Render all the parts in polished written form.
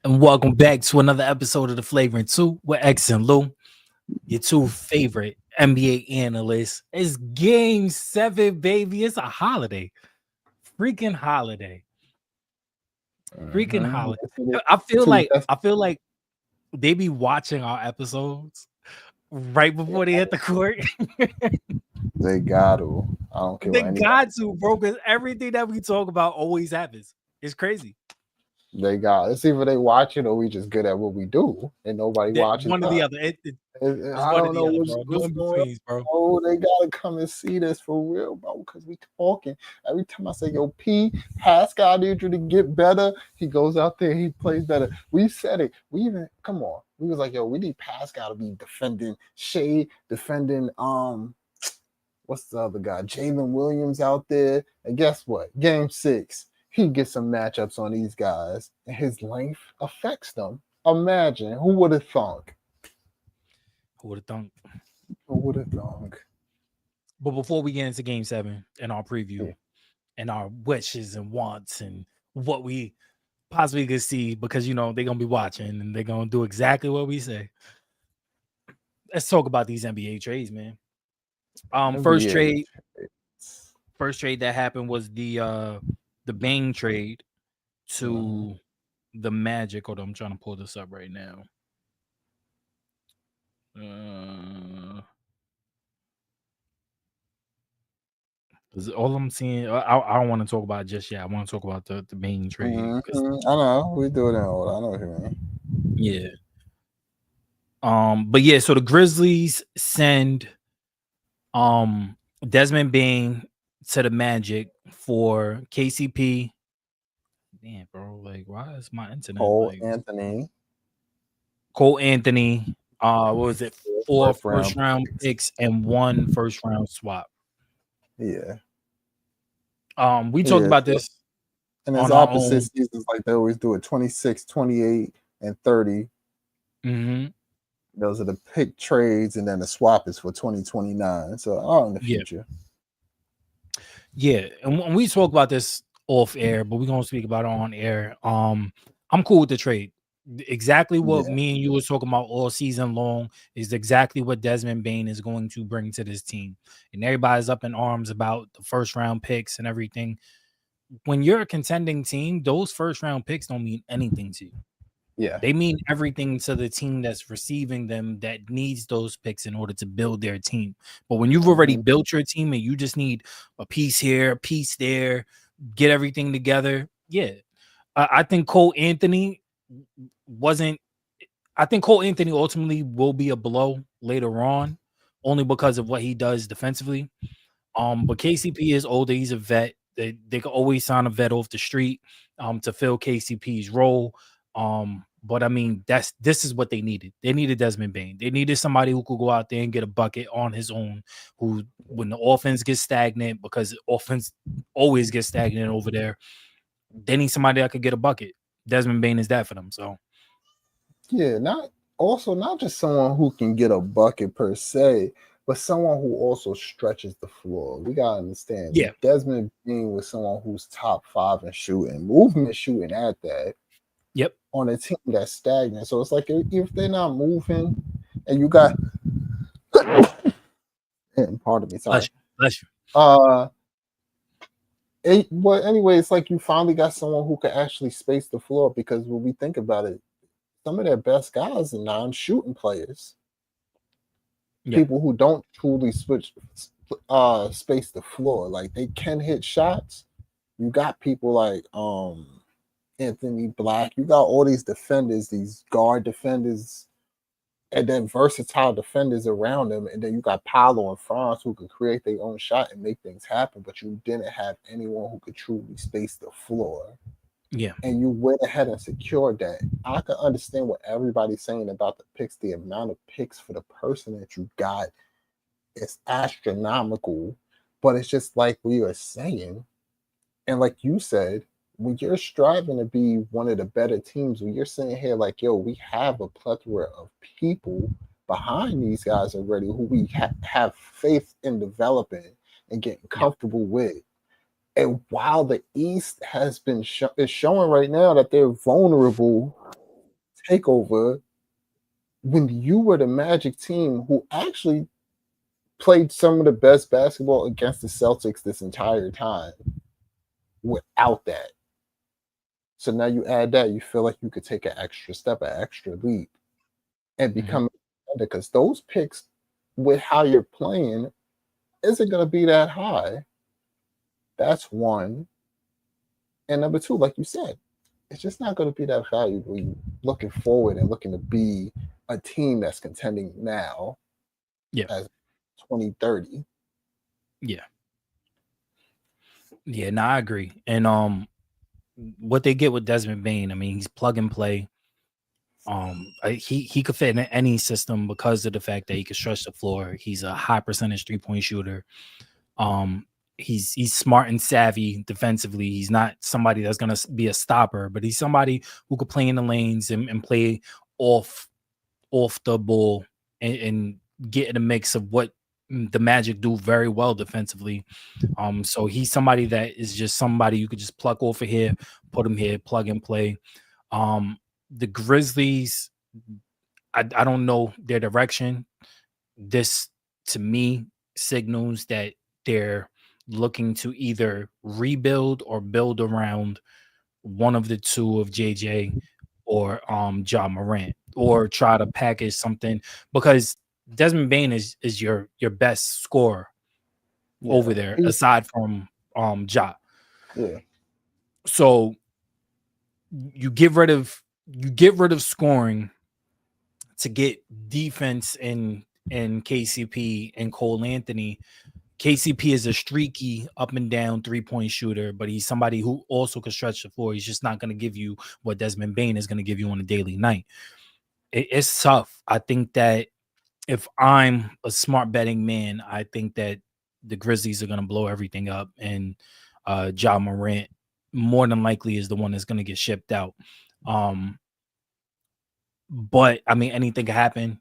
And welcome back to another episode of the Flagrant Two with X and Lou, your two favorite NBA analysts. It's Game 7, baby. It's a holiday, freaking holiday, freaking Mhm. holiday. This is the I feel two like best. I feel like they be watching our episodes right before they hit the court. They got to. I don't care They what anybody. got to, bro, because everything that we talk about always happens. It's crazy. They got. It's either they watch it or we just good at what we do, and nobody That watches one or the us. other. It's I one or don't the know other, bro. No what's in going on. betweens, bro. Oh, they gotta come and see this for real, bro. Because we talking every time I say, "Yo, P, Pascal need you to get better." He goes out there, he plays better. We said it. We even come on. We was like, "Yo, we need Pascal to be defending Shea, defending what's the other guy? Jalen Williams out there. And guess what? Game 6, he gets some matchups on these guys, and his length affects them. Imagine who would have thunk? Who would have thunk? Who would have thunk? But before we get into Game 7 and our preview Yeah. and our wishes and wants and what we possibly could see, because they're gonna be watching and they're gonna do exactly what we say. Let's talk about these NBA trades, man. First NBA. trade, first trade that happened was the Bang trade Mm-hmm. to the Magic. Hold on, I'm trying to pull this up right now. Uh, 'Cause all I'm seeing, I don't want to talk about it just yet. I want to talk about the Bang trade because I know we do it in order. I know what you mean. yeah. But yeah, so the Grizzlies send Desmond Bain to the Magic for KCP. Damn, bro, like why is my internet Cole like Anthony, Cole Anthony? What was it? Four first first round round picks. picks and one first round swap. Yeah, We talked yeah. about So, this and it's on our opposite own. seasons like they always do it 26, 28, and 30. Hmm. Those are the pick trades, and then the swap is for 2029. So all in the Yeah, future. yeah, and we spoke about this off air, but we're gonna speak about it on air. I'm cool with the trade. Exactly what Yeah, me and you was talking about all season long is exactly what Desmond Bain is going to bring to this team. And everybody's up in arms about the first round picks and everything. When you're a contending team, those first round picks don't mean anything to you. yeah. They mean everything to the team that's receiving them that needs those picks in order to build their team. But when you've already Hmm. built your team and you just need a piece here, a piece there, get everything together, yeah. I think Cole Anthony wasn't. I think Cole Anthony ultimately will be a blow later on, only because of what he does defensively. But KCP is older. He's a vet. They can always sign a vet off the street to fill KCP's role. But I mean, this is what they needed. They needed Desmond Bain. They needed somebody who could go out there and get a bucket on his own. Who, when the offense gets stagnant, because offense always gets stagnant over there, they need somebody that could get a bucket. Desmond Bain is that for them. So Yeah, not just someone who can get a bucket per se, but someone who also stretches the floor. We gotta understand yeah, Desmond Bean was someone who's top 5 in shooting, movement shooting at that yep. on a team that's stagnant. So it's like if they're not moving, and you got, pardon me, sorry. Bless you, bless you. Uh, but anyway, it's like you finally got someone who can actually space the floor because when we think about it, some of their best guys are non-shooting players, Yeah, people who don't truly space the floor. Like they can hit shots. You got people like Anthony Black. You got all these defenders, these guard defenders, and then versatile defenders around them. And then you got Paolo and Franz who could create their own shot and make things happen. But you didn't have anyone who could truly space the floor. yeah, And you went ahead and secured that. I can understand what everybody's saying about the picks. The amount of picks for the person that you got is astronomical, but it's just like we are saying, and like you said, when you're striving to be one of the better teams, when you're sitting here like, yo, we have a plethora of people behind these guys already who we have faith in developing and getting yeah, comfortable with. And while the East has been is showing right now that they're vulnerable takeover when you were the Magic team who actually played some of the best basketball against the Celtics this entire time without that. So now you add that, you feel like you could take an extra step, an extra leap, and Mhm. become because those picks with how you're playing isn't going to be that high. That's one. And number two, like you said, it's just not going to be that valuable. You looking forward and looking to be a team that's contending now Yeah. as 2030. Yeah. Yeah. No, I agree. And what they get with Desmond Bain, I mean, he's plug and play. He could fit in any system because of the fact that he can stretch the floor. He's a high percentage 3-point shooter. Um, he's smart and savvy defensively. He's not somebody that's gonna be a stopper, but he's somebody who could play in the lanes and play off the ball and get in a mix of what the Magic do very well defensively. So he's somebody that is just somebody you could just pluck off of here, put him here, plug and play. The Grizzlies, I don't know their direction. This to me signals that they're looking to either rebuild or build around one of the two of JJ or John Morant, or try to package something, because Desmond Bain is your best scorer Yeah. over there aside from Ja. Yeah. So you get rid of scoring to get defense in KCP and Cole Anthony. KCP is a streaky up and down 3-point shooter, but he's somebody who also can stretch the floor. He's just not going to give you what Desmond Bain is going to give you on a daily night. It's tough. I think that if I'm a smart betting man, I think that the Grizzlies are going to blow everything up, and Ja Morant more than likely is the one that's going to get shipped out. But I mean, anything can happen.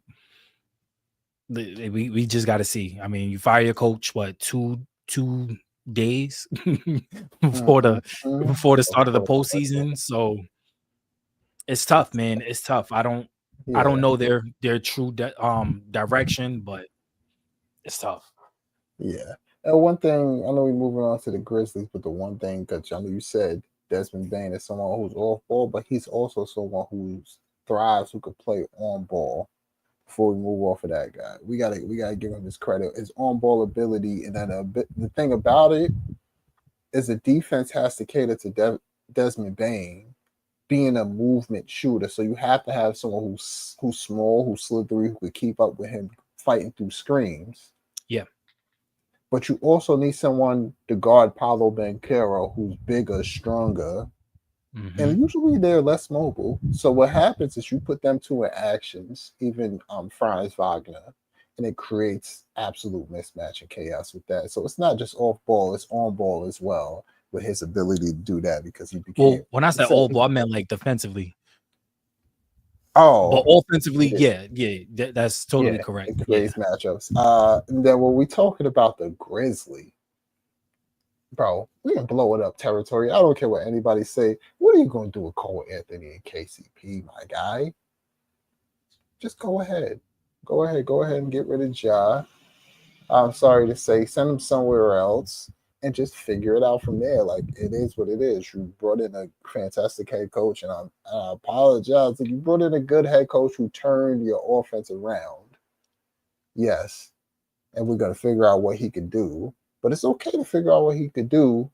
We just got to see. I mean, you fire your coach two days before Mm-hmm. the Mm-hmm. start of the postseason, so it's tough, man. It's tough. I don't Yeah. know their true direction, but it's tough. Yeah. And one thing, I know we're moving on to the Grizzlies, but the one thing, because I know you said Desmond Bain is someone who's off ball, but he's also someone who thrives, who could play on ball. Before we move off of that guy, we gotta give him his credit, his on ball ability, and then the thing about it is the defense has to cater to Desmond Bain being a movement shooter. So you have to have someone who's small, who's slithery, who could keep up with him fighting through screens. Yeah. But you also need someone to guard Paolo Banchero, who's bigger, stronger, Mm-hmm. and usually they're less mobile. So what happens is you put them two in actions, even Franz Wagner, and it creates absolute mismatch and chaos with that. So it's not just off ball; it's on ball as well with his ability to do that because he became. Well, when I He said said, all ball, I meant like defensively, but "Oh, offensively, yeah, yeah, that's totally yeah, correct. it Yeah, creates matchups." And then when we talking about the Grizzly, bro, we can blow it up territory. I don't care what anybody say. What are you going to do with Cole Anthony and KCP, my guy? Just go ahead. Go ahead and get rid of Ja. I'm sorry to say, send him somewhere else and just figure it out from there. Like, it is what it is. You brought in a fantastic head coach, and I apologize. You brought in a good head coach who turned your offense around. Yes, and we're gonna figure out what he could do. But it's okay to figure out what he could do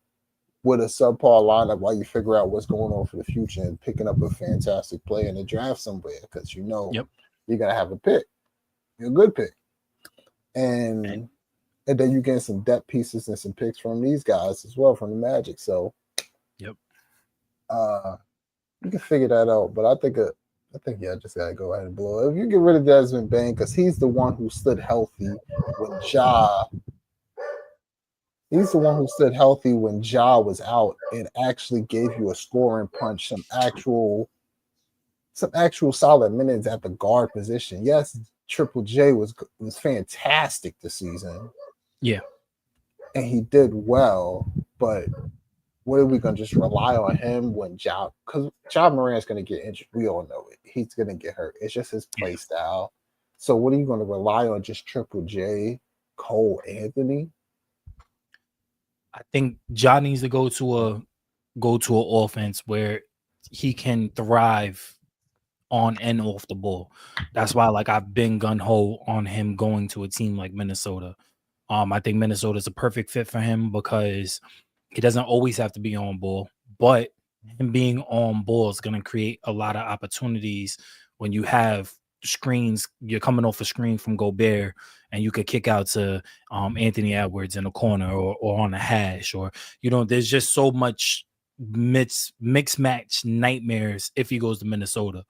with a subpar lineup while you figure out what's going on for the future and picking up a fantastic player in the draft somewhere, because you know yep, you're gonna have a pick, a good pick, and and then you get some depth pieces and some picks from these guys as well from the Magic. So yep, uh you can figure that out. But I think yeah, I just gotta go ahead and blow it. If you get rid of Desmond Bain, because he's the one who stood healthy when he's the one who stood healthy when Ja was out and actually gave you a scoring punch, some actual solid minutes at the guard position. Yes, Triple J was fantastic this season, yeah, and he did well, but what are we gonna just rely on him when because Ja Morant's gonna get injured. We all know it. He's gonna get hurt. It's just his Yeah. play style. So what are you gonna rely on? Just Triple J, Cole Anthony? I think Ja needs to go to an offense where he can thrive on and off the ball. That's why like I've been gun ho on him going to a team like Minnesota. I think Minnesota is a perfect fit for him because he doesn't always have to be on ball, but him being on ball is going to create a lot of opportunities when you have screens. You're coming off a screen from Gobert, and you could kick out to Anthony Edwards in the corner or on a hash, or there's just so much mix match nightmares if he goes to Minnesota.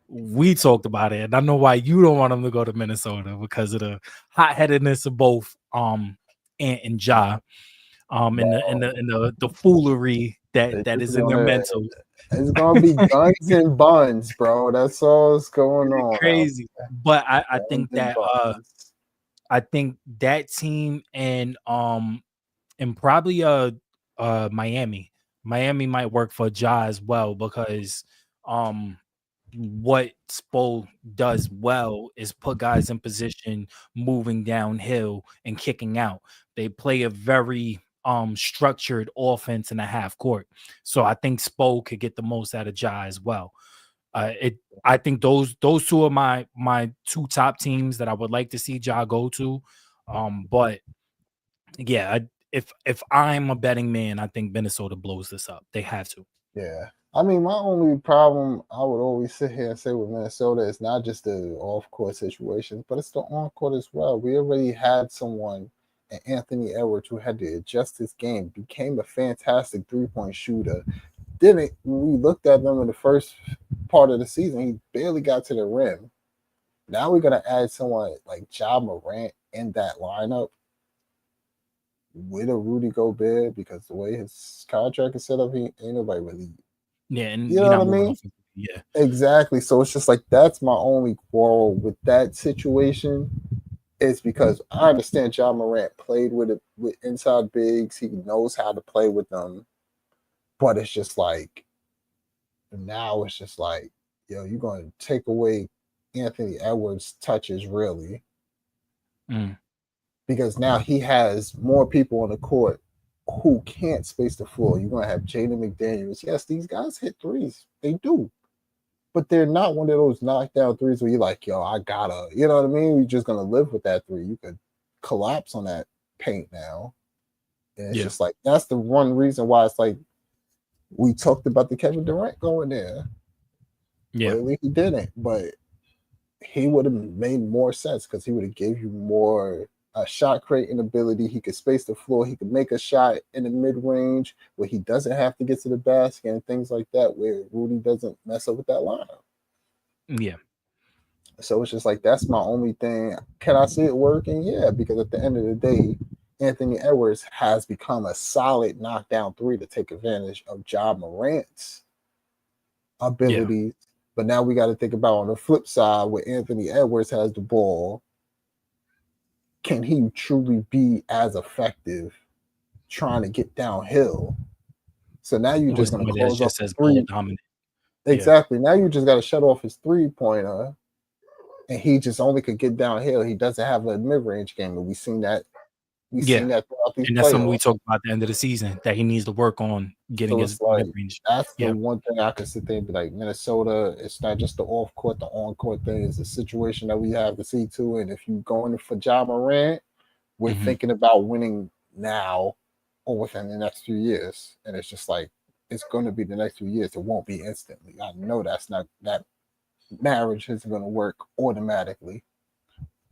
We talked about it, and I know why you don't want him to go to Minnesota because of the hot-headedness of both Ant and Ja, and the foolery that is in their mental. It's gonna be guns and buns, bro. That's all that's going on. Crazy, but I Guns think and that buns. I think that team and probably Miami might work for Ja as well because what Spo does well is put guys in position moving downhill and kicking out. They play a very structured offense in a half court. So I think Spo could get the most out of Ja as well. I think those two are my two top teams that I would like to see Ja go to. But yeah, if I'm a betting man, I think Minnesota blows this up. They have to. Yeah. I mean, my only problem I would always sit here and say with Minnesota is not just the off court situation, but it's the on court as well. We already had someone, Anthony Edwards, who had to adjust his game, became a fantastic 3-point shooter. Didn't when we looked at them in the first part of the season, he barely got to the rim. Now we're gonna add someone like Ja Morant in that lineup with a Rudy Gobert because the way his contract is set up, he ain't nobody really. Yeah, and You you're know not what I moving mean? off. Yeah, Exactly. So it's just like that's my only quarrel with that situation. Is because I understand Ja Morant played with it with inside bigs. He knows how to play with them, but it's just like now it's just like, yo, you're going to take away Anthony Edwards' touches, really, mm, because now he has more people on the court who can't space the floor. You're going to have Jaden McDaniels. Yes, these guys hit threes. They do. But they're not one of those knockdown threes where you're like, yo, I gotta, you know what I mean? You're just going to live with that three. You could collapse on that paint now. And it's yeah, just like, that's the one reason why it's like, we talked about the Kevin Durant going there. yeah, Clearly he didn't, but he would have made more sense because he would have gave you more shot creating ability. He could space the floor. He could make a shot in the mid range where he doesn't have to get to the basket and things like that, where Rudy doesn't mess up with that lineup. yeah, So it's just like that's my only thing. Can I see it working? Yeah, because at the end of the day, Anthony Edwards has become a solid knockdown three to take advantage of Ja Morant's yeah, abilities. But now we got to think about on the flip side where Anthony Edwards has the ball. Can he truly be as effective trying to get downhill? So now you're with just going to somebody that's close off just the as ball three. dominant. Yeah, Exactly. Now you just got to shut off his 3-pointer, and he just only could get downhill. He doesn't have a mid range game, and we've seen that. We've yeah, seen that throughout these and that's something we playoffs. talked about at the end of the season that he needs to work on getting So his it's like mid range. that's the Yeah, one thing I can sit there and be like, Minnesota, it's not just the off court, the on court thing. It's a situation that we have to see too. And if you going for Ja Morant, we're mm-hmm. thinking about winning now or within the next few years. And it's just like it's going to be the next few years. It won't be instantly. I know that's not that marriage isn't going to work automatically.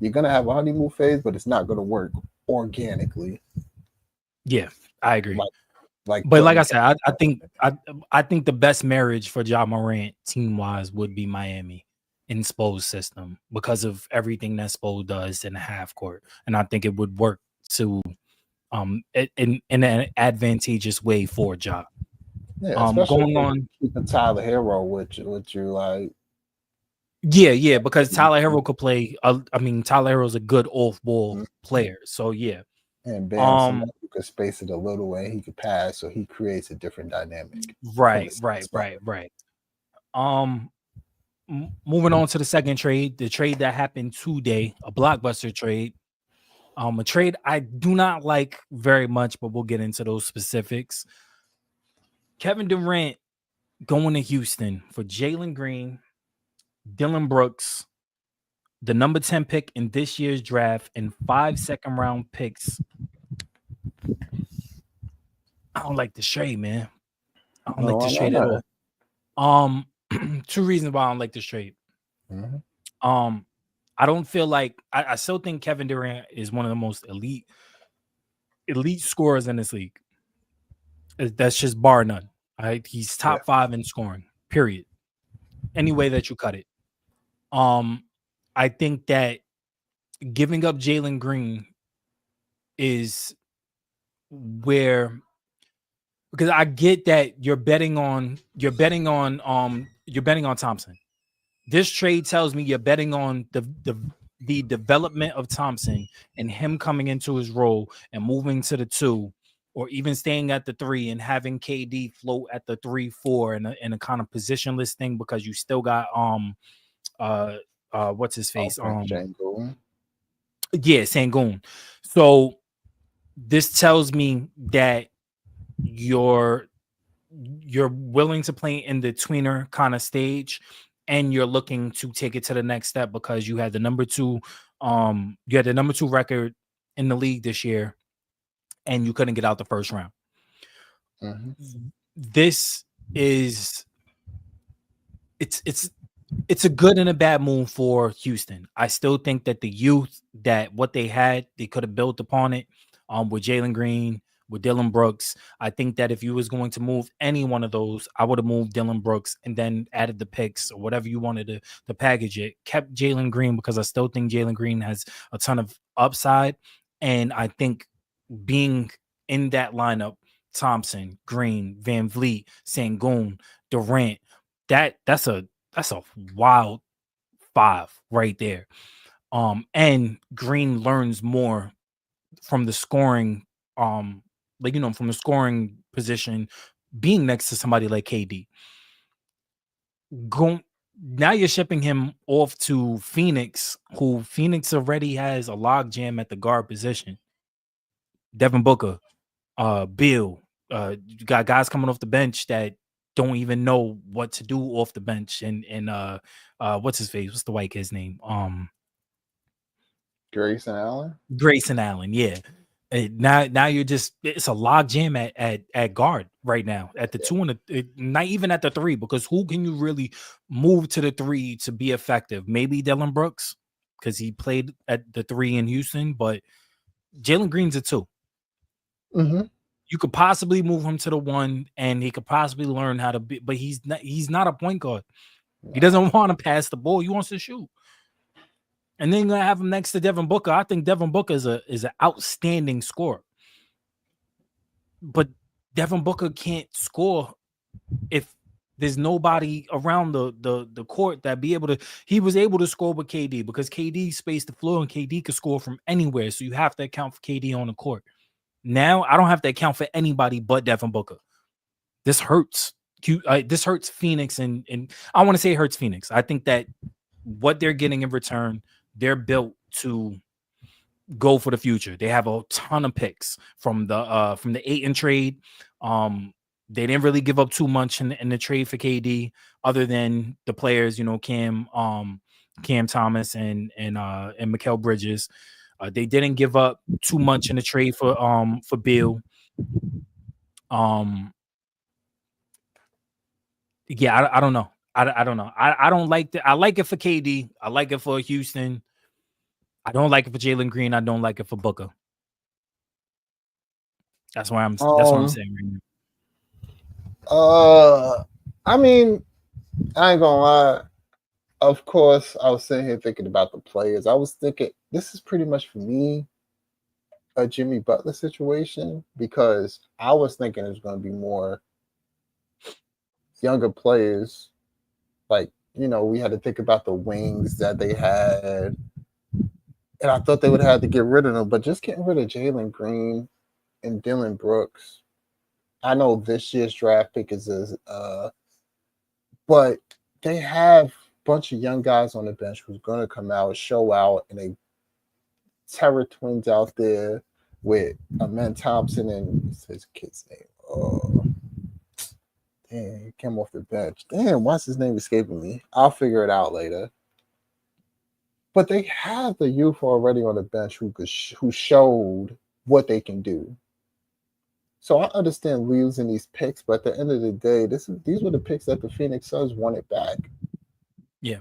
You're going to have a honeymoon phase, but it's not going to work organically. Yeah, I agree. Like like But like putting I the said, I think the best marriage for Ja Morant team wise would be Miami in Spo's system because of everything that Spo does in the half court, and I think it would work to in an advantageous way for Ja. yeah, especially Going if on, keeping Tyler Hero with you like yeah, because Tyler Hero could play. I mean, Tyler Hero's a good off ball player, so yeah. and Bam, somebody Um, who could space it a little and he could pass, so he creates a different dynamic from the Right, right, spot. right, right. Um, moving on to the second trade, the trade that happened today, a blockbuster trade. A trade I do not like very much, but we'll get into those specifics. Kevin Durant going to Houston for Jalen Green, Dylan Brooks, the number 10 pick in this year's draft, and 5 second-round picks. I don't like this trade, man. I don't like No, this I'm trade at not. all. Two reasons why I don't like this trade. Mhm. I don't feel like I still think Kevin Durant is one of the most elite scorers in this league. That's just bar none. Right? He's Yeah. top 5 in scoring. Period. Any way that you cut it. I think that giving up Jalen Green is where, because I get that you're betting on Thompson. This trade tells me you're betting on the development of Thompson and him coming into his role and moving to the 2, or even staying at the 3 and having KD float at the 3-4 in a kind of positionless thing, because you still got what's his face? Alfred Sengun. Yeah, Sangoon. So this tells me that you're willing to play in the tweener kind of stage, and you're looking to take it to the next step because you had the number 2 record in the league this year, and you couldn't get out the first round. This is it's a good and a bad move for Houston. I still think that the youth, that what they had, they could have built upon it with Jalen Green, with Dylan Brooks. I think that if you was going to move any one of those, I would have moved Dylan Brooks and then added the picks or whatever you wanted to package it. Kept Jalen Green because I still think Jalen Green has a ton of upside. And I think being in that lineup, Thompson, Green, Van Vliet, Sangoon, Durant, that's a wild 5 right there. And Green learns more from the scoring, from the scoring position, being next to somebody like KD. Now you're shipping him off to Phoenix, who Phoenix already has a log jam at the guard position. Devin Booker, Bill, you got guys coming off the bench that don't even know what to do off the bench, and what's his face? What's the white kid's name? Grayson Allen. Grayson Allen, yeah. Now you're just, it's a log jam at guard right now, at the 2 and not even at the 3, because who can you really move to the 3 to be effective? Maybe Dylan Brooks, because he played at the 3 in Houston, but Jalen Green's a 2. You could possibly move him to the 1, and he could possibly learn how to be, but he's not a point guard. He doesn't want to pass the ball. He wants to shoot. And then you're gonna have him next to Devin Booker. I think Devin Booker is an outstanding scorer. But Devin Booker can't score if there's nobody around the court that be able to. He was able to score with KD because KD spaced the floor and KD could score from anywhere. So you have to account for KD on the court. Now I don't have to account for anybody but Devin Booker. This hurts. This hurts Phoenix, and I want to say it hurts Phoenix. I think that what they're getting in return, they're built to go for the future. They have a ton of picks from the Ayton trade. They didn't really give up too much in the trade for KD, other than the players, Cam Thomas and Mikal Bridges. They didn't give up too much in the trade for Bill. Yeah, I don't know. I don't know. I don't like that. I like it for KD. I like it for Houston. I don't like it for Jalen Green. I don't like it for Booker. That's what I'm saying right now. I mean, I ain't gonna lie. Of course, I was sitting here thinking about the players. I was thinking this is pretty much for me a Jimmy Butler situation, because I was thinking there's going to be more younger players. Like, we had to think about the wings that they had, and I thought they would have to get rid of them. But just getting rid of Jalen Green and Dylan Brooks. I know this year's draft pick is but they have a bunch of young guys on the bench who's gonna come out, show out, and they Terror Twins out there with Amen Thompson and what's his kid's name? Oh, damn, he came off the bench. Damn, why's his name escaping me? I'll figure it out later. But they have the youth already on the bench who showed what they can do. So I understand losing these picks, but at the end of the day, these were the picks that the Phoenix Suns wanted back. Yeah.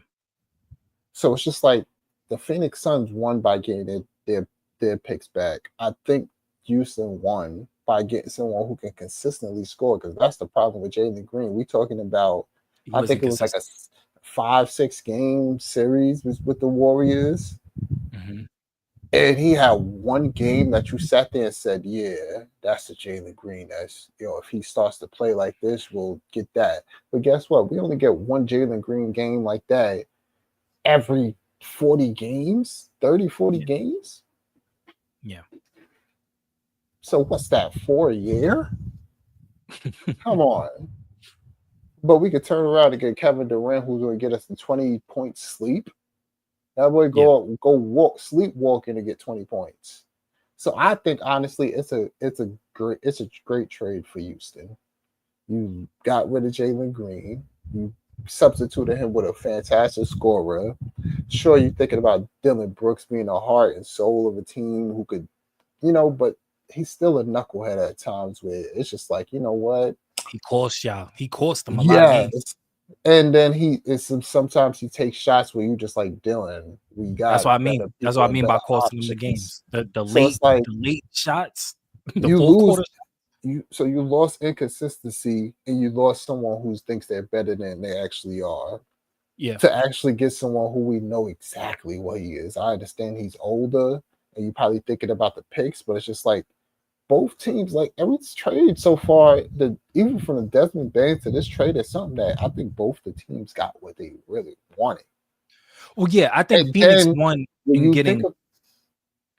So it's just like the Phoenix Suns won by getting their picks back. I think Houston won by getting someone who can consistently score, because that's the problem with Jalen Green. We talking about, I think it was like a 5-6 game series with the Warriors. Mm-hmm. And he had one game that you sat there and said, yeah, that's the Jalen Green. That's, if he starts to play like this, we'll get that. But guess what? We only get one Jalen Green game like that every 40 games, 30, 40 games. Yeah. So what's that, 4 a year? Come on. But we could turn around and get Kevin Durant, who's going to get us the 20-point sleep. That boy go walk, sleepwalking to get 20 points. So I think honestly, it's a great trade for Houston. You got rid of Jalen Green. You substituted him with a fantastic scorer. Sure, you're thinking about Dylan Brooks being the heart and soul of a team who could, but he's still a knucklehead at times where it's just like, you know what? He cost y'all. He cost them a lot of games. And then sometimes he takes shots where you just like, Dylan, we got. That's what I mean. That's what I mean by costing him the games. The late shots, the you fourth quarter. So you lost inconsistency, and you lost someone who thinks they're better than they actually are. Yeah. To actually get someone who we know exactly what he is. I understand he's older, and you're probably thinking about the picks, but it's just like both teams, like every trade so far, even from the Desmond Bain to this trade, is something that I think both the teams got what they really wanted. Well, yeah, I think Phoenix won in getting.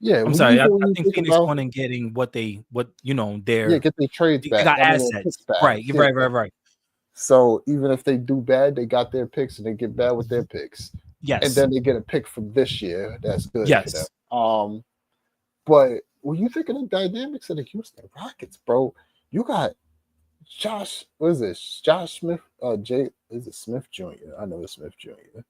I'm sorry. I think Phoenix won in getting what their get their trades back. They got assets, back. Right? Right. So even if they do bad, they got their picks, and they get bad with their picks. Yes, and then they get a pick from this year. That's good yes. for them. But when you think of the dynamics of the Houston Rockets, bro, you got Josh. What is this? Josh Smith? Is it Smith Jr.? I know it's Smith Jr.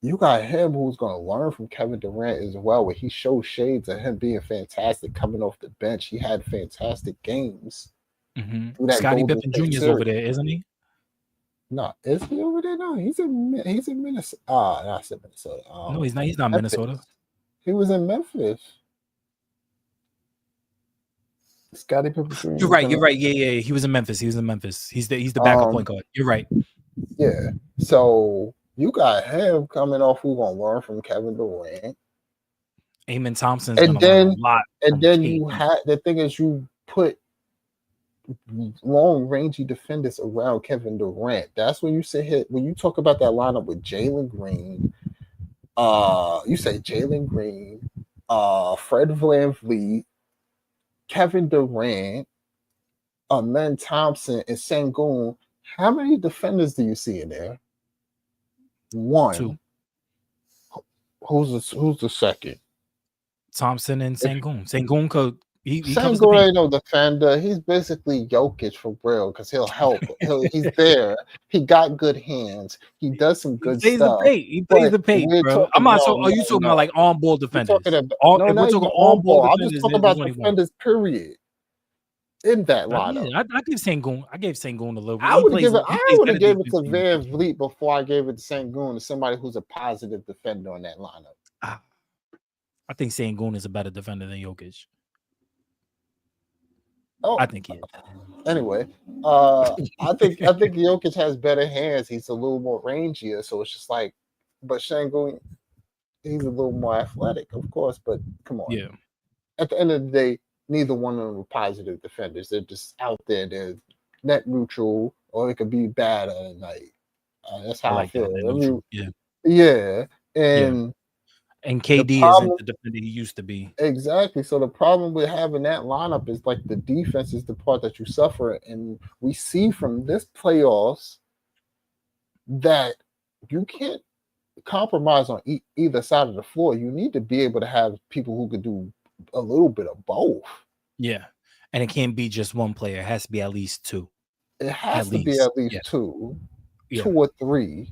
You got him who's going to learn from Kevin Durant as well, where he shows shades of him being fantastic coming off the bench. He had fantastic games. Mm-hmm. Scottie Pippen Jr. is over there, isn't he? No, is he over there? No, he's in Minnesota. I said Minnesota. No, he's not. He's not Minnesota. He was in Memphis. Scottie Pippen Jr. You're right. Yeah. He was in Memphis. He's the backup point guard. You're right. Yeah. So you got him coming off who's gonna learn from Kevin Durant. Amen Thompson's gonna learn a lot. And then you had the thing is you put long rangey defenders around Kevin Durant. That's when you sit here when you talk about that lineup with Jalen Green. You say Jalen Green, Fred VanVleet, Kevin Durant, Amen Thompson, and Sengun. How many defenders do you see in there? One. 2. Who's the second? Thompson and Sengun. Sengun could Sengun ain't no defender. He's basically Jokic for real because he'll help. He's there. He got good hands. He does some good stuff. He plays the paint, bro. I'm not so. Are you talking about like on-ball defenders? We're talking on-ball. I'm just talking about defenders, period. In that lineup, I give Sengun. I gave Sengun a little bit. I would have given it to Van Vliet before I gave it to Sengun, to somebody who's a positive defender on that lineup. I think Sengun is a better defender than Jokic. Oh, I think he is. Anyway, I think Jokic has better hands. He's a little more rangier, so it's just like, but Sengun, he's a little more athletic, of course. But come on, yeah. At the end of the day, neither one of them are positive defenders. They're just out there. They're net neutral, or it could be bad at night. That's how I feel. Yeah. Yeah, and And The KD isn't problem, the defender he used to be. exactly. So the problem with having that lineup is like the defense is the part that you suffer, and we see from this playoffs that you can't compromise on either side of the floor. You need to be able to have people who could do a little bit of both. Yeah. And it can't be just one player. It has to be at least two. It At has to be least. at least Yeah. two Yeah. or three.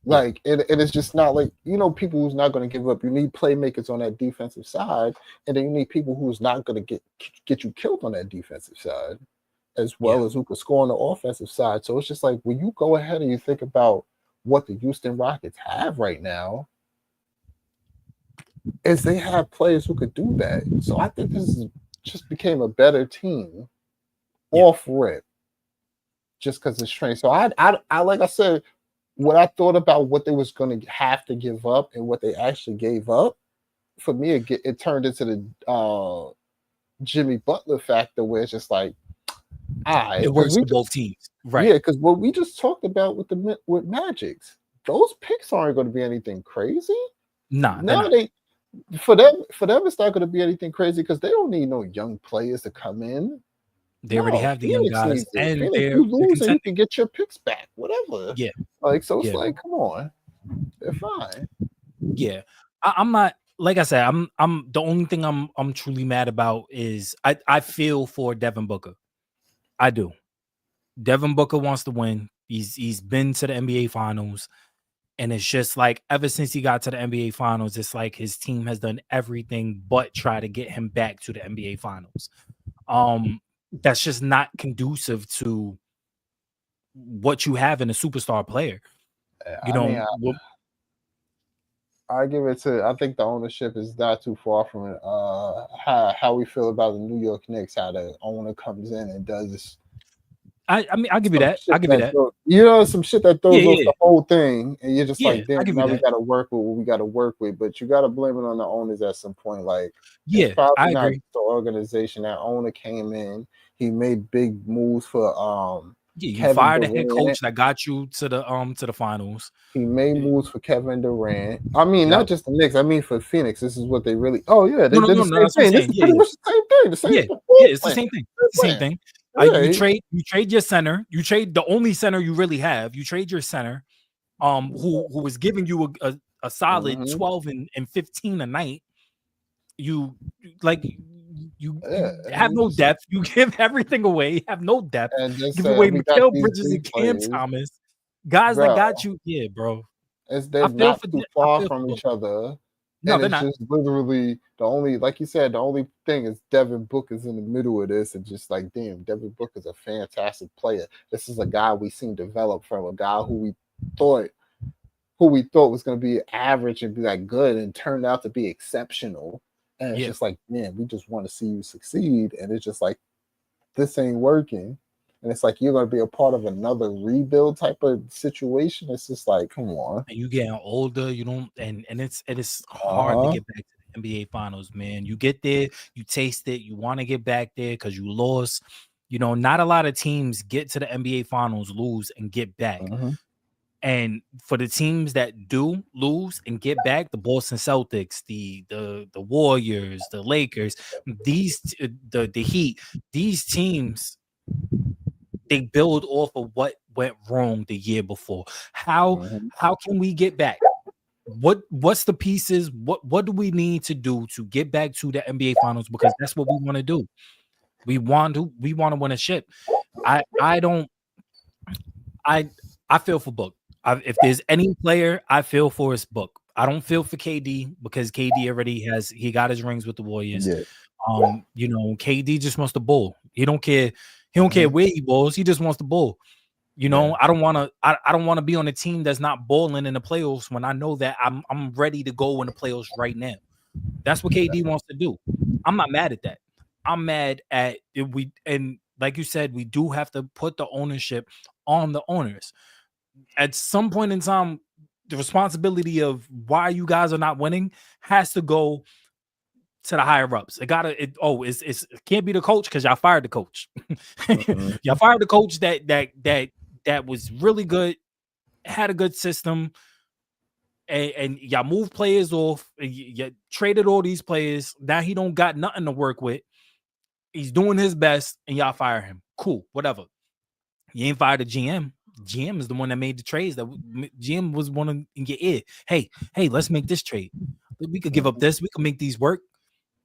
Yeah. Like it is just not like, you know, people who's not going to give up. You need playmakers on that defensive side, and then you need people who's not going to get you killed on that defensive side, as well as who can score on the offensive side. So it's just like when you go ahead and you think about what the Houston Rockets have right now, is they have players who could do that. So I think this is just became a better team off rip, just because it's trained. So I like I said, what I thought about what they was going to have to give up and what they actually gave up, for me, it turned into the Jimmy Butler factor, where it's just like, It works for both teams, right? Yeah, because what we just talked about with Magics, those picks aren't going to be anything crazy. Nah, No, for them it's not going to be anything crazy because they don't need no young players to come in. They already have the young Phoenix guys, needs it. and Phoenix, they're you lose and you contending. can get your picks back, whatever. Yeah, like so, it's yeah. like, come on, they're fine. Yeah, I'm not, like I said, I'm the only thing I'm truly mad about is I feel for Devin Booker. I do. Devin Booker wants to win. He's been to the NBA Finals, and it's just like ever since he got to the NBA Finals, it's like his team has done everything but try to get him back to the NBA Finals. That's just not conducive to what you have in a superstar player. You know, I give it to. I think the ownership is not too far from it. How we feel about the New York Knicks, how the owner comes in and does this. I mean, I'll give you that. I'll give you that. You know, some shit that throws off the whole thing, and you're just like, damn, now we got to work with what we got to work with. But you got to blame it on the owners at some point. Like, it's probably not the organization. That owner came in, he made big moves for you fired a head coach that got you to the finals. He made moves for Kevin Durant. I mean, not just the Knicks. I mean, for Phoenix, this is what they really. Oh yeah, they did the same thing. This is pretty much the same thing. The same thing. It's the same thing. It's the same thing. You trade your center. You trade the only center you really have. You trade your center, who was giving you a solid 12 and 15 a night. You have no depth. You give everything away. You have no depth. Give away Mikal Bridges and Cam Thomas, guys that got you. Yeah, bro. They're not too far from each other. No, and they're it's not. just literally the only, like you said, the only thing is Devin Booker's in the middle of this, and just like, damn, Devin Booker's a fantastic player. This is a guy we seen develop from a guy who we thought was going to be average and be like good, and turned out to be exceptional. And it's just like, man, we just want to see you succeed, and it's just like, this ain't working. And it's like, you're going to be a part of another rebuild type of situation. It's just like, come on. And you getting older, you don't, and it's hard to get back to the NBA Finals, man. You get there, you taste it, you want to get back there because you lost. You know, not a lot of teams get to the NBA Finals, lose, and get back. And for the teams that do lose and get back, the Boston Celtics, the Warriors, the Lakers, the Heat, these teams, they build off of what went wrong the year before. How can we get back? What's the pieces? What do we need to do to get back to the NBA Finals? Because that's what we want to do. We want to win a ship. I feel for Book. If there's any player I feel for, is Book. I don't feel for KD because KD already got his rings with the Warriors. You know, KD just wants to bowl. He don't care. He don't care where he bowls. He just wants to bowl. You know, I don't want to be on a team that's not bowling in the playoffs when I know that I'm ready to go in the playoffs right now. That's what KD wants to do. I'm not mad at that. I'm mad at and like you said, we do have to put the ownership on the owners. At some point in time, the responsibility of why you guys are not winning has to go to the higher ups. It can't be the coach because y'all fired the coach. Y'all fired the coach that was really good, had a good system, and y'all move players off. You traded all these players. Now he don't got nothing to work with. He's doing his best, and y'all fire him. Cool, whatever. You ain't fired the GM. GM is the one that made the trades. That GM was one in your ear. Hey, let's make this trade. We could give up this. We could make these work.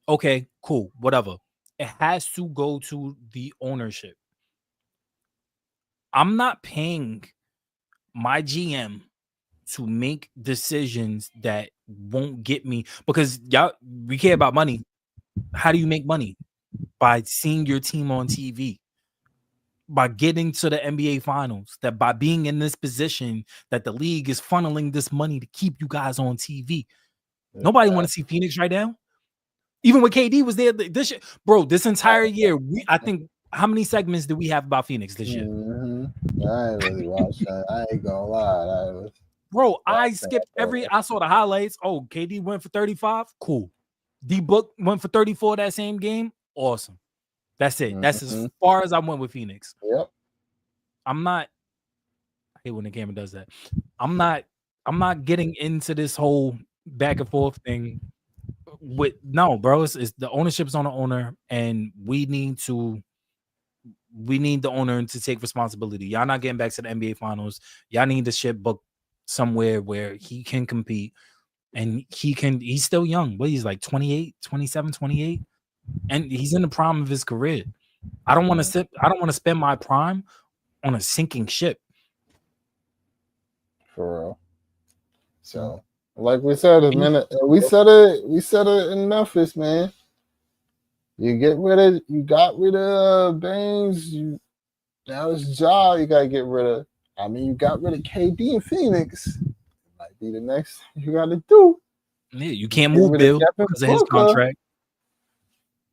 Okay, cool, whatever. It has to go to the ownership. I'm not paying my GM to make decisions that won't get me, because y'all, we care about money. How do you make money? By seeing your team on TV, by getting to the NBA finals, that by being in this position that the league is funneling this money to keep you guys on TV. Nobody want to see Phoenix right now. Even when KD was there, this entire year, I think, how many segments did we have about Phoenix this year? I ain't really watched that. I ain't gonna lie. I skipped I saw the highlights. Oh, KD went for 35. Cool. D-Book went for 34 that same game. Awesome. That's it. That's as far as I went with Phoenix. Yep. I hate when the camera does that. I'm not getting into this whole back and forth thing. Bro, it's the ownership's on the owner, and we need the owner to take responsibility. Y'all not getting back to the NBA finals. Y'all need the ship booked somewhere where he can compete, and he's still young. He's like 28, 27, 28, and he's in the prime of his career. I don't want to spend my prime on a sinking ship. For real. So, like we said a minute, we said it in Memphis, man. You got rid of Baines. Now it's Ja you gotta get rid of. I mean, you got rid of KD and Phoenix. It might be the next you gotta do. Yeah, you can't move Bill because of his contract.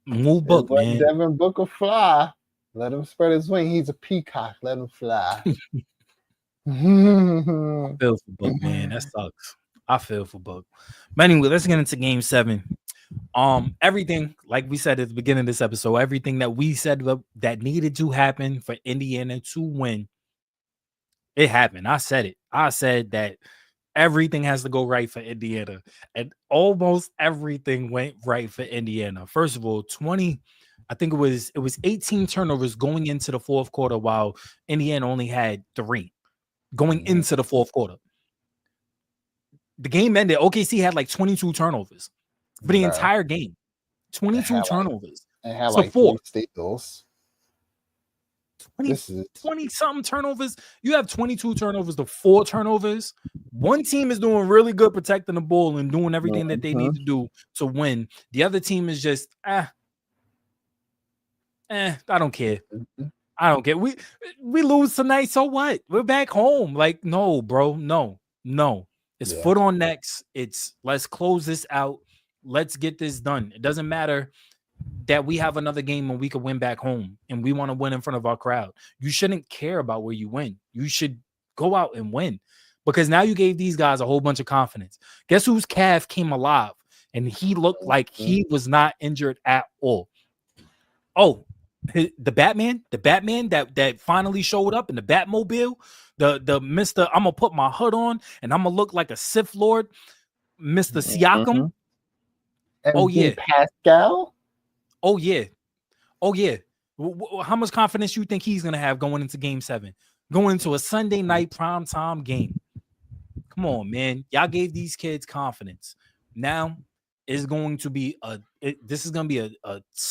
Move Book, man. Devin Booker fly. Let him spread his wing. He's a peacock. Let him fly. I feel for Book, man. That sucks. I feel for Book. But anyway, let's get into Game 7. Everything, like we said at the beginning of this episode, everything that we said that needed to happen for Indiana to win, it happened. I said it. I said that everything has to go right for Indiana, and almost everything went right for Indiana. First of all, I think it was 18 turnovers going into the fourth quarter, while Indiana only had 3 going into the fourth quarter. The game ended. OKC had like 22 turnovers for the entire game. 22 turnovers. And had like 4 steals. 20 something turnovers. You have 22 turnovers to 4 turnovers. One team is doing really good protecting the ball and doing everything that they need to do to win. The other team is just I don't care. I don't care. We lose tonight, so what? We're back home. Like, no, bro. No. It's foot on necks. It's let's close this out. Let's get this done. It doesn't matter that we have another game and we could win back home and we want to win in front of our crowd. You shouldn't care about where you win. You should go out and win, because now you gave these guys a whole bunch of confidence. Guess whose calf came alive and he looked like he was not injured at all. Oh, the Batman that finally showed up in the Batmobile, the Mr. I'm gonna put my hood on and I'm gonna look like a Sith Lord, Mr. Siakam. Oh yeah, Pascal. Oh yeah. How much confidence you think he's gonna have going into Game 7, going into a Sunday night primetime game? Come on, man. Y'all gave these kids confidence. Now it's going to be this is gonna be a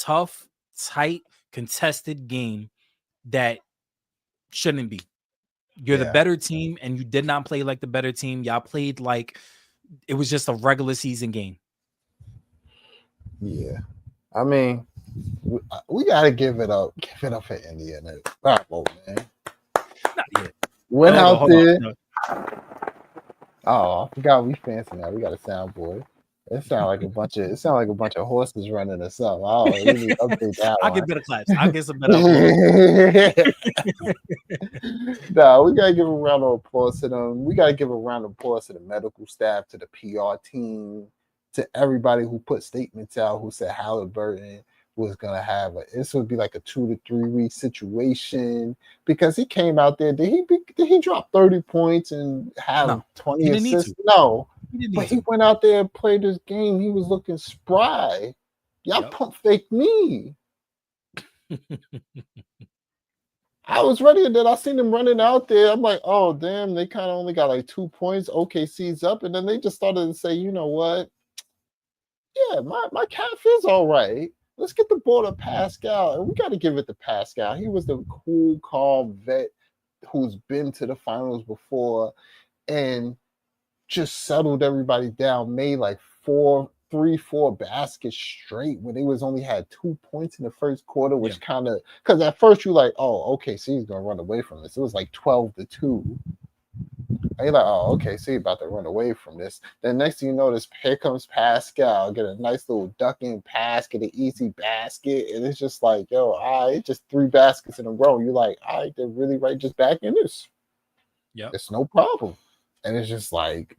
tough, tight, contested game that shouldn't be. You're the better team, and you did not play like the better team. Y'all played like it was just a regular season game. Yeah, I mean, we gotta give it up. Give it up for Indiana. Bravo, man. Not yet. Went out there. Oh, I forgot we fancy now. We got a soundboard. It sounds like a bunch of horses running or something. Oh, we need to update that. I'll get better claps. I'll get some better. No, we gotta give a round of applause to them. We gotta give a round of applause to the medical staff, to the PR team, to everybody who put statements out, who said Halliburton was gonna have this would be like a 2 to 3 week situation, because he came out there. Did he drop 30 points and have 20 assists? No. He didn't But need he to. went out there and played this game. He was looking spry. Y'all Yep. pump fake me. I was ready, and then I seen them running out there. I'm like, oh damn, they kind of only got like 2 points. OKC's up, and then they just started to say, you know what? Yeah, my calf is all right. Let's get the ball to Pascal, and we got to give it to Pascal. He was the cool, calm vet who's been to the finals before, and just settled everybody down. Made like 4 baskets straight when they was only had 2 points in the first quarter, Yeah. which kind of because at first you like, oh, okay, so he's gonna run away from this. It was like 12-2. And you're like, oh, okay, so he's about to run away from this. Then next thing you notice, here comes Pascal, get a nice little ducking pass, get an easy basket, and it's just like, yo, all right, just 3 baskets in a row. You're like, all right, they're really right, just back in this. Yep. It's no problem. And it's just like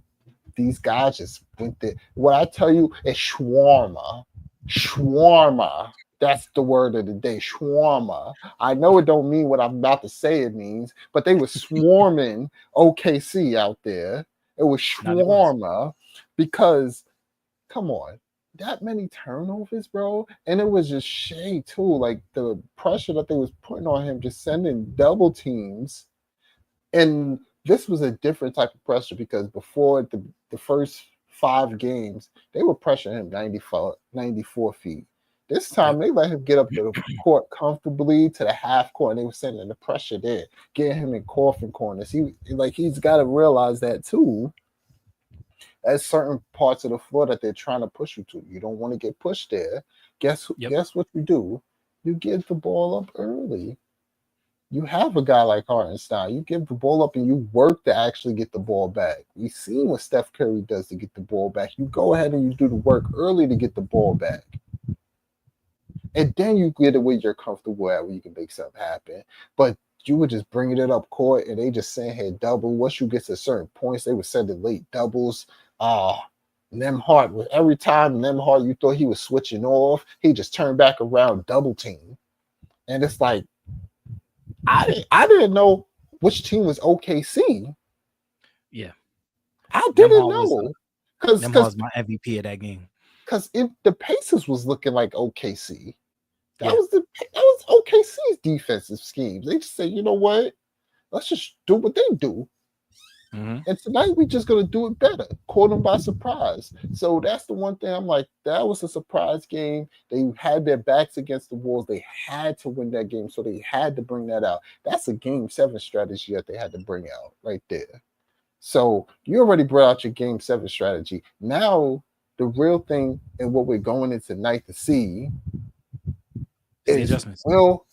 these guys just went there. What I tell you is shawarma. Shawarma. That's the word of the day. Shawarma. I know it don't mean what I'm about to say it means, but they were swarming OKC out there. It was Now it was. shawarma because come on. That many turnovers, bro. And it was just Shea too. Like the pressure that they was putting on him, just sending double teams. And this was a different type of pressure because before the first 5 games, they were pressuring him 94 feet. This Yep. time they let him get up to the court comfortably to the half court, and they were sending the pressure there, getting him in coffin corners. He's got to realize that too. At certain parts of the floor that they're trying to push you to, you don't want to get pushed there. Yep. Guess what you do? You give the ball up early. You have a guy like Hartenstein. You give the ball up and you work to actually get the ball back. We've seen what Steph Curry does to get the ball back. You go ahead and you do the work early to get the ball back. And then you get it where you're comfortable at where you can make something happen. But you were just bringing it up court and they just saying hey double. Once you get to certain points, they were sending late doubles. Nemhart, every time Nemhart you thought he was switching off, he just turned back around double team. And it's like I didn't know which team was OKC. Yeah. I didn't Nemhard was know because Nemhard's my MVP of that game. because the Pacers was looking like OKC. Yeah. That was OKC's defensive schemes. They just say, you know what? Let's just do what they do. Mm-hmm. And tonight we just gonna do it better. Caught them by surprise. So that's the one thing I'm like, that was a surprise game. They had their backs against the walls. They had to win that game, so they had to bring that out. That's a game 7 strategy that they had to bring out right there. So you already brought out your game 7 strategy. Now the real thing and what we're going into tonight to see It's the is adjustments. will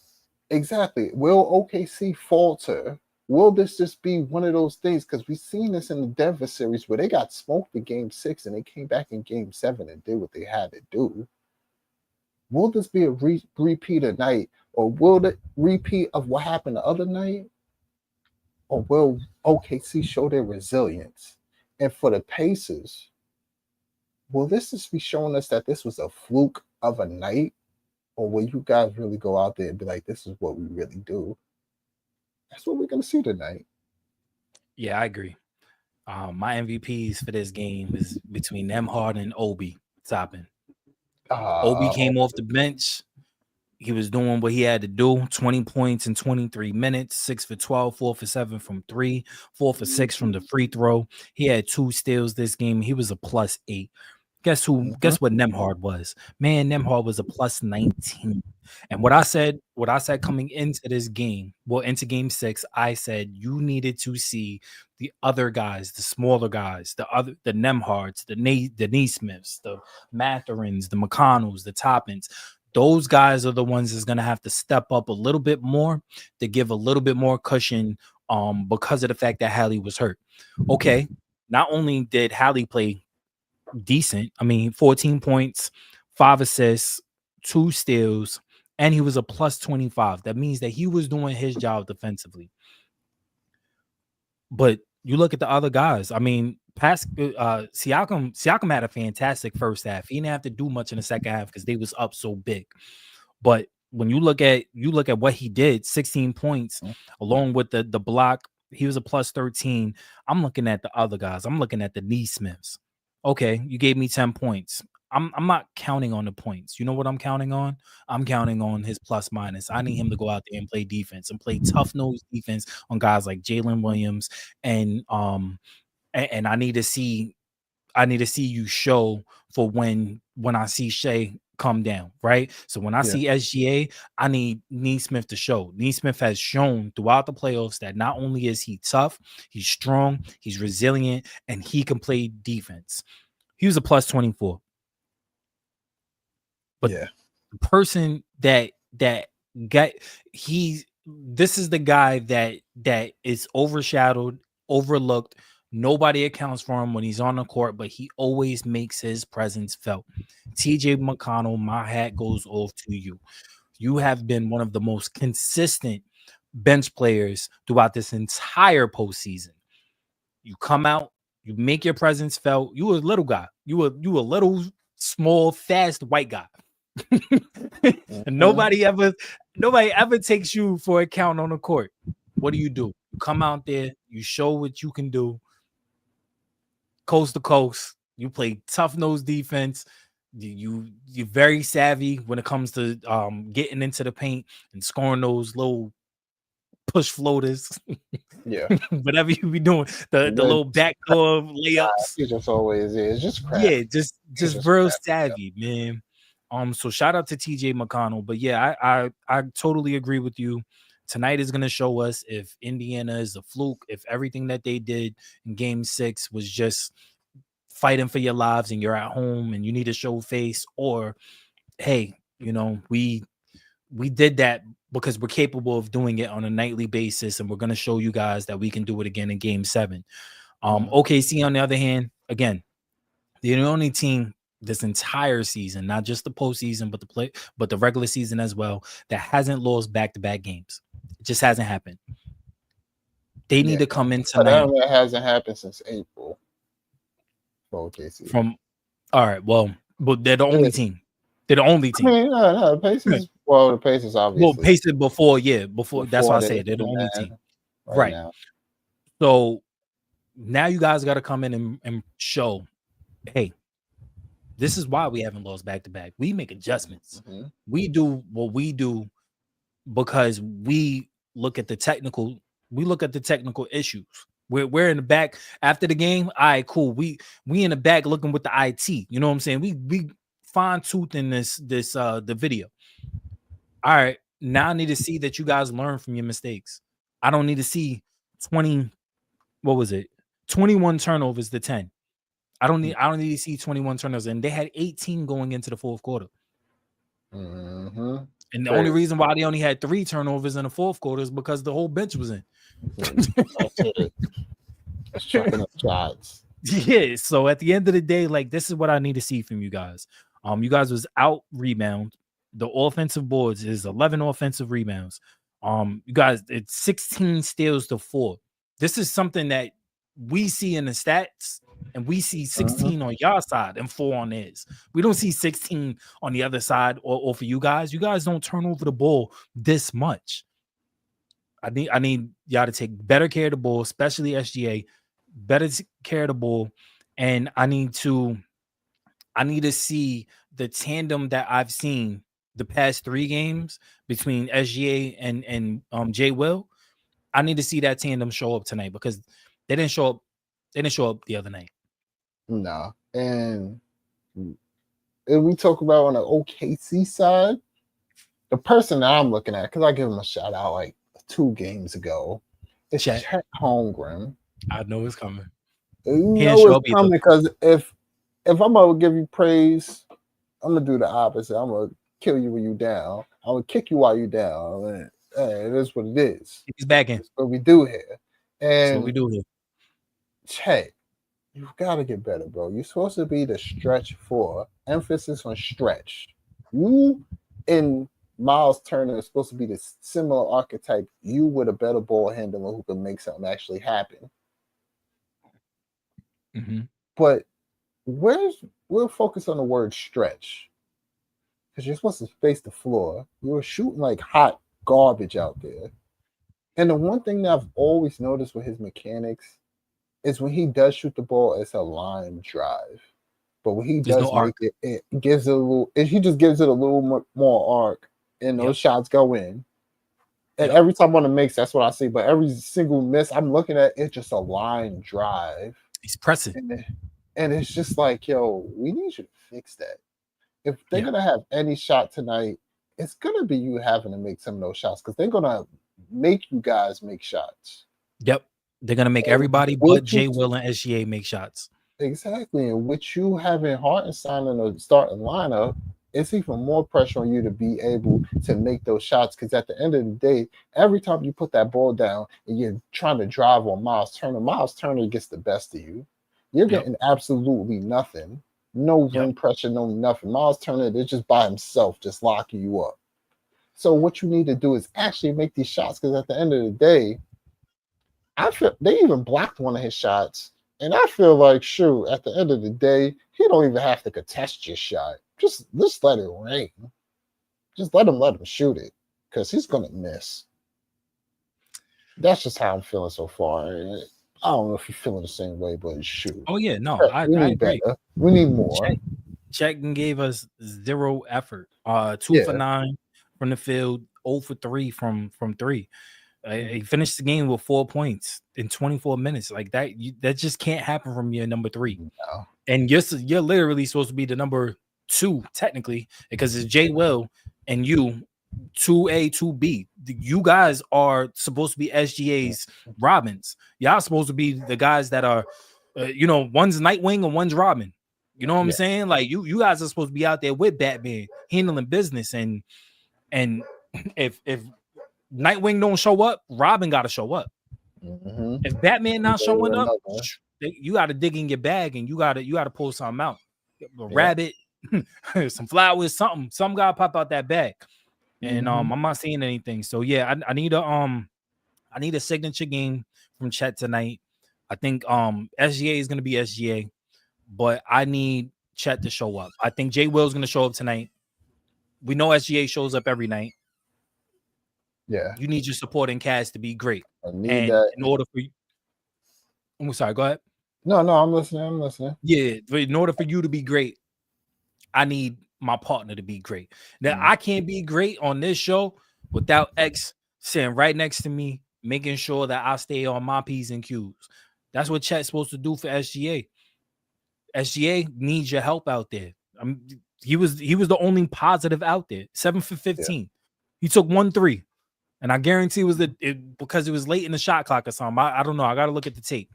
OKC falter? Will this just be one of those things? Because we've seen this in the Denver series where they got smoked in game 6 and they came back in game 7 and did what they had to do. Will this be a repeat of night? Or will the repeat of what happened the other night? Or will OKC show their resilience? And for the Pacers, will this just be showing us that this was a fluke of a night? Or will you guys really go out there and be like, this is what we really do? That's what we're going to see tonight. Yeah, I agree. My MVPs for this game is between Nemhard and Obi Toppin. Obi came off the bench. He was doing what he had to do. 20 points in 23 minutes, 6 for 12, 4 for 7 from 3, 4 for 6 from the free throw. He had 2 steals this game. He was a +8. Guess what Nemhard was? Man, Nemhard was a +19. And what I said coming into this game, well, into game 6, I said you needed to see the other guys, the smaller guys, the Nemhards, the Neesmiths, the Matherins, the McConnells, the Toppins. Those guys are the ones that's gonna have to step up a little bit more to give a little bit more cushion because of the fact that Hallie was hurt. Okay, not only did Hallie play decent, I mean 14 points, 5 assists, 2 steals, and he was a +25. That means that he was doing his job defensively. But you look at the other guys. I mean, Siakam had a fantastic first half. He didn't have to do much in the second half because they was up so big. But when you look at what he did, 16 points, along with the block, he was a +13. I'm looking at the other guys. I'm looking at the Neesmiths. Okay, you gave me 10 points. I'm not counting on the points. You know what I'm counting on? I'm counting on his plus minus. I need him to go out there and play defense and play tough nose defense on guys like Jalen Williams and and I need to see you show for when I see Shea come down, right? So when I Yeah. see SGA, I need Neesmith to show. Neesmith has shown throughout the playoffs that not only is he tough, he's strong, he's resilient, and he can play defense. He was a plus 24. But Yeah. the person that got he this is the guy that is overshadowed, overlooked. Nobody accounts for him when he's on the court, but he always makes his presence felt. TJ McConnell, my hat goes off to you. You have been one of the most consistent bench players throughout this entire postseason. You come out, you make your presence felt. You a little guy. You a little small, fast white guy. And nobody ever takes you for account on the court. What do? You come out there, you show what you can do, coast to coast. You play tough nose defense. You're very savvy when it comes to getting into the paint and scoring those little push floaters. Yeah. Whatever you be doing, the little backdoor layups. He just always is. Just crap. Yeah, just real savvy, man. So shout out to TJ McConnell. But yeah, I totally agree with you. Tonight is gonna show us if Indiana is a fluke, if everything that they did in game 6 was just fighting for your lives and you're at home and you need to show face, or hey, we did that because we're capable of doing it on a nightly basis, and we're gonna show you guys that we can do it again in game 7. OKC, on the other hand, again, they're the only team this entire season, not just the postseason, but the regular season as well, that hasn't lost back-to-back games. It just hasn't happened. They need to come in tonight. That hasn't happened since April for OKC. All right, well, but they're the only team. They're the only team. I mean, no, the Pacers. Well, the Pacers obviously. Well, Pacers before. That's why I say they're the only team. Right. Now. So now you guys got to come in and show, hey, this is why we haven't lost back-to-back. We make adjustments. Mm-hmm. We do what we do because we look at the technical issues. We're in the back after the game. All right, cool. We in the back looking with the IT. You know what I'm saying? We fine-tooth in the video. All right, now I need to see that you guys learn from your mistakes. I don't need to see 21 turnovers to 10. I don't need to see 21 turnovers, and they had 18 going into the fourth quarter. Mm-hmm. And the only reason why they only had 3 turnovers in the fourth quarter is because the whole bench was in. That's it. That's chucking up shots. Yeah. So at the end of the day, like, this is what I need to see from you guys. You guys was out rebound. The offensive boards is 11 offensive rebounds. You guys, it's 16 steals to 4. This is something that we see in the stats, and we see 16 on your side and 4 on theirs. We don't see 16 on the other side or for you guys. You guys don't turn over the ball this much. I need y'all to take better care of the ball, especially SGA, better care of the ball. And I need to see the tandem that I've seen the past 3 games between SGA and Jay Will. I need to see that tandem show up tonight, because they didn't show up the other night. No. And if we talk about on the OKC side, the person that I'm looking at, because I give him a shout out like 2 games ago, it's Chet Holmgren. I know it's coming. You know it's coming, because if I'm gonna give you praise, I'm gonna do the opposite. I'm gonna kill you when you down. I'm gonna kick you while you down. And, hey, it is what it is. He's back in. That's what we do here. And that's what we do here. Chet, you've got to get better, bro. You're supposed to be the stretch 4. Emphasis on stretch. You and Miles Turner is supposed to be the similar archetype. You with a better ball handler who can make something actually happen. Mm-hmm. But we'll focus on the word stretch, because you're supposed to space the floor. You were shooting like hot garbage out there. And the one thing that I've always noticed with his mechanics is when he does shoot the ball, it's a line drive. But what he There's does no arc. make it gives it a little. He just gives it a little more arc, and those Yep. shots go in. And Yep. every time on the mix, that's what I see. But every single miss, I'm looking at it just a line drive, He's pressing. and it's just like, yo, we need you to fix that. If they're Yeah. gonna have any shot tonight, it's gonna be you having to make some of those shots because they're gonna make you guys make shots. Yep. They're gonna make And everybody but with you Jay Will and SGA make shots. exactly, and with you having Hartenstein in the starting lineup, it's even more pressure on you to be able to make those shots. Because at the end of the day, every time you put that ball down and you're trying to drive on Miles Turner gets the best of you. You're Yep. getting absolutely nothing. No Yep. rim pressure, no nothing. Miles Turner is just by himself, just locking you up. So what you need to do is actually make these shots. Because at the end of the day, I feel they even blocked one of his shots. And I feel like, shoot, at the end of the day, he don't even have to contest your shot. Just let it rain. Just let him shoot it. Because he's gonna miss. That's just how I'm feeling so far. I don't know if you're feeling the same way, but shoot. Oh yeah, no, We I need agree. better. We need more. Check gave us 0 effort. 2 for Yeah. 9 from the field, 0 for 3 from 3. Mhm. He finished the game with 4 points in 24 minutes. Like that, that just can't happen from your number 3. No. And you're literally supposed to be the number 2 technically because it's Jay Will and you 2A 2B. You guys are supposed to be SGA's Robins. Y'all supposed to be the guys that are, one's Nightwing and one's Robin. You know what I'm saying? Like you guys are supposed to be out there with Batman handling business, and if Nightwing don't show up, Robin got to show up. Mm-hmm. If Batman not showing up, you got to dig in your bag and you got to pull something out. A rabbit, some flowers, something got to pop out that bag. And I'm not seeing anything. So yeah, I need a signature game from Chet tonight. I think SGA is gonna be SGA, but I need Chet to show up. I think Jay Will's gonna show up tonight. We know SGA shows up every night. Yeah. You need your supporting cast to be great. I need And that. in order for you, I'm sorry, go ahead. No, I'm listening. Yeah, but in order for you to be great, I need my partner to be great. Now, I can't be great on this show without X sitting right next to me, making sure that I stay on my P's and Q's. That's what Chet's supposed to do for SGA. SGA needs your help out there. He was the only positive out there. 7 for 15. He took 1 3. And I guarantee because it was late in the shot clock or something. I don't know. I got to look at the tape.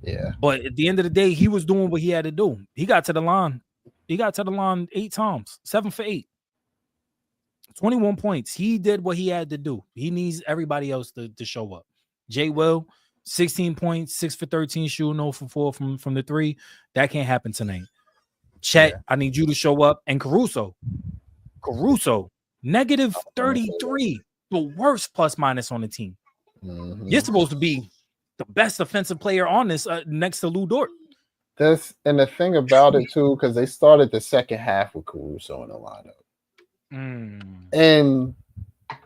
Yeah. But at the end of the day, he was doing what he had to do. He got to the line. He got to the line 8 times. 7 for 8. 21 points. He did what he had to do. He needs everybody else to show up. Jay Will, 16 points, 6 for 13, shooting 0 for 4 from the 3. That can't happen tonight. Chet, I need you to show up. And Caruso, negative 33. The worst plus minus on the team. You're supposed to be the best offensive player on this next to Lou Dort. And the thing about it too, because they started the second half with Caruso in the lineup. And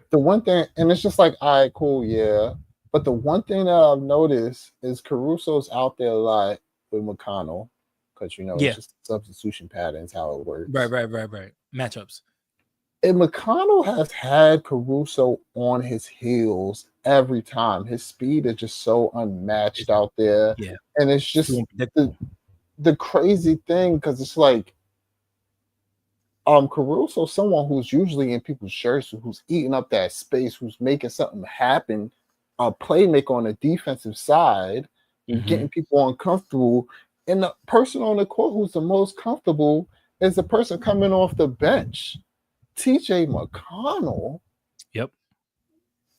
the one thing, and it's just like, all right, cool, yeah. But the one thing that I've noticed is Caruso's out there a lot with McConnell, because it's just substitution patterns, how it works. Right. Matchups. And McConnell has had Caruso on his heels every time. His speed is just so unmatched out there. Yeah. And it's just the crazy thing, because it's like Caruso, someone who's usually in people's shirts, who's eating up that space, who's making something happen, a playmaker on the defensive side, getting people uncomfortable. And the person on the court who's the most comfortable is the person coming off the bench. TJ McConnell. Yep.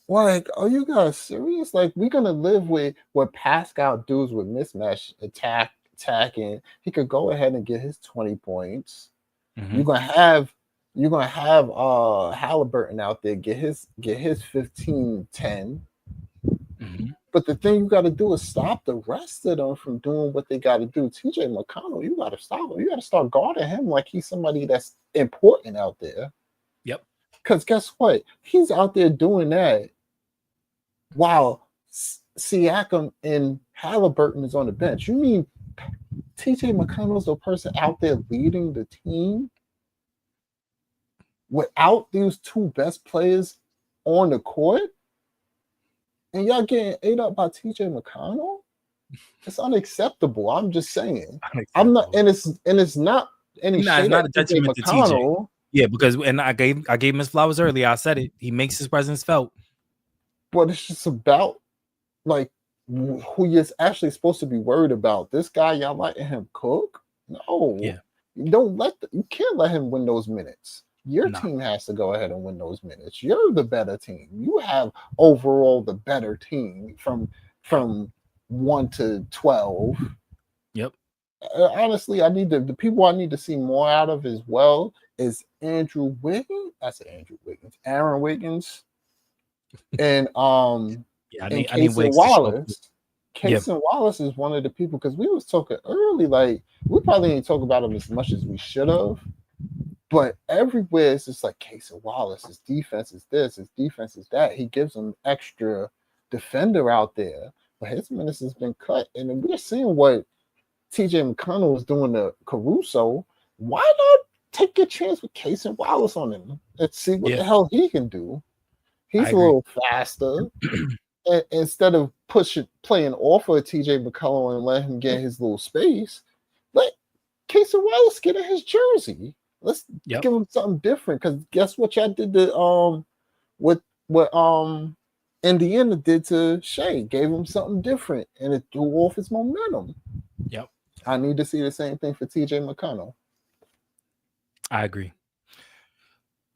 Like, are you guys serious? Like, we're gonna live with what Pascal does with mismatch attacking. He could go ahead and get his 20 points. You're gonna have Halliburton out there get his 15-10. But the thing you got to do is stop the rest of them from doing what they got to do. TJ McConnell, you got to stop him. You got to start guarding him like he's somebody that's important out there. Yep. Because guess what? He's out there doing that while Siakam and Halliburton is on the bench. You mean TJ McConnell's the person out there leading the team without these two best players on the court, and y'all getting ate up by TJ McConnell. It's unacceptable. I'm just saying. I'm not, and it's not any shade it's not at a detriment TJ to TJ. McConnell. Yeah, because and I gave Miss Flowers earlier. I said it. He makes his presence felt. But it's just about like who you're actually supposed to be worried about. This guy, y'all letting him cook? No. Yeah. You can't let him win those minutes. Your team has to go ahead and win those minutes. You're the better team. You have overall the better team from 1 to 12. Yep. Honestly, the people I need to see more out of as well is Andrew Wiggins. I said Andrew Wiggins, Aaron Wiggins, and Casey Wallace. Casey Wallace is one of the people, because we was talking early, like we probably didn't talk about him as much as we should have. But everywhere it's just like Casey Wallace, his defense is this, his defense is that. He gives them extra defender out there, but his minutes has been cut. And we're seeing what TJ McConnell was doing to Caruso. Why not take a chance with Casey Wallace on him? Let's see what the hell he can do. He's a little faster. And instead of playing off of TJ McConnell and let him get his little space, let Casey Wallace get in his jersey. Let's give him something different. Because guess what y'all did to what Indiana did to Shea? Gave him something different, and it threw off his momentum. Yep. I need to see the same thing for TJ McConnell. I agree.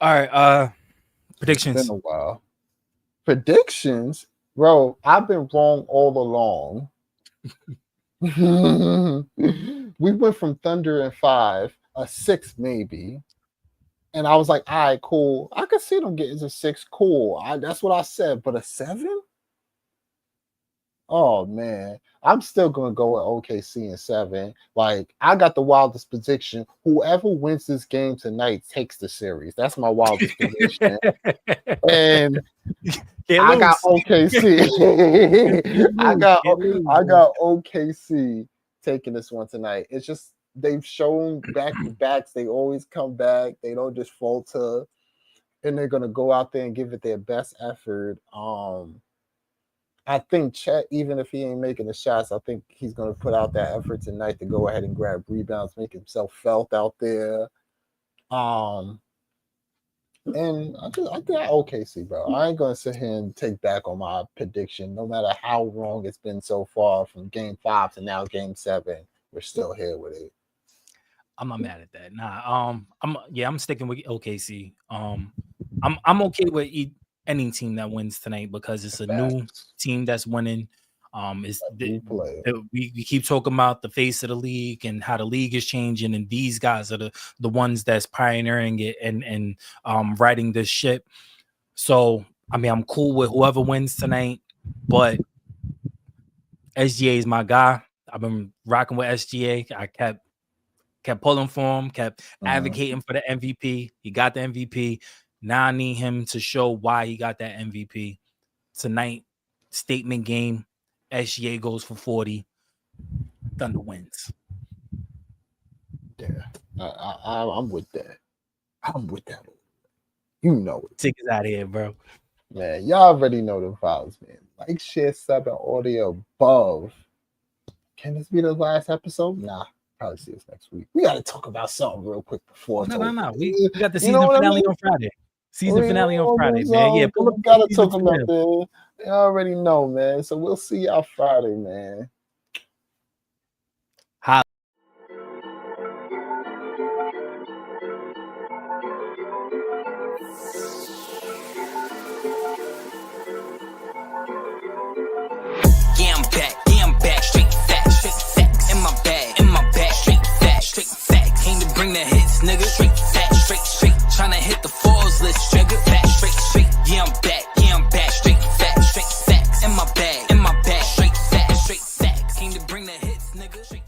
All right. Predictions. It's been a while. Predictions, bro. I've been wrong all along. We went from Thunder and 5, a 6 maybe, and I was like, all right, cool. I could see them getting a 6, cool. That's what I said, but a 7? Oh man, I'm still gonna go with OKC and 7. Like, I got the wildest prediction. Whoever wins this game tonight takes the series. That's my wildest prediction. And I got OKC. I got OKC taking this one tonight. It's just they've shown back to backs. They always come back. They don't just falter, and they're gonna go out there and give it their best effort. I think Chet, even if he ain't making the shots, I think he's going to put out that effort tonight to go ahead and grab rebounds, make himself felt out there. And I think OKC, bro. I ain't going to sit here and take back on my prediction. No matter how wrong it's been so far from Game 5 to now Game 7, we're still here with it. I'm not mad at that. Nah, I'm sticking with OKC. I'm okay with any team that wins tonight because it's a new team that's winning. We keep talking about the face of the league and how the league is changing, and these guys are the ones that's pioneering it and riding this ship. So I mean, I'm cool with whoever wins tonight, but SGA is my guy. I've been rocking with SGA. I kept pulling for him, kept advocating for the MVP. He got the MVP. Now I need him to show why he got that MVP. Tonight, statement game. SGA goes for 40. Thunder wins. Yeah, I'm with that. I'm with that. You know it. Take us out of here, bro. Man, y'all already know the vibes, man. Like, share, sub, and audio above. Can this be the last episode? Nah. Probably see us next week. We got to talk about something real quick before. No. We got the season finale on Friday. Season finale on Friday, man. Yeah, we got to talk about that. You already know, man. So we'll see y'all Friday, man. Hi. Yeah, I'm back, straight facts, in my bag, straight facts, came to bring the hits, nigga, straight facts, tryna hit the falls list, nigga, straight, yeah, I'm back, straight facts, in my bag, straight facts, came to bring the hits, nigga, straight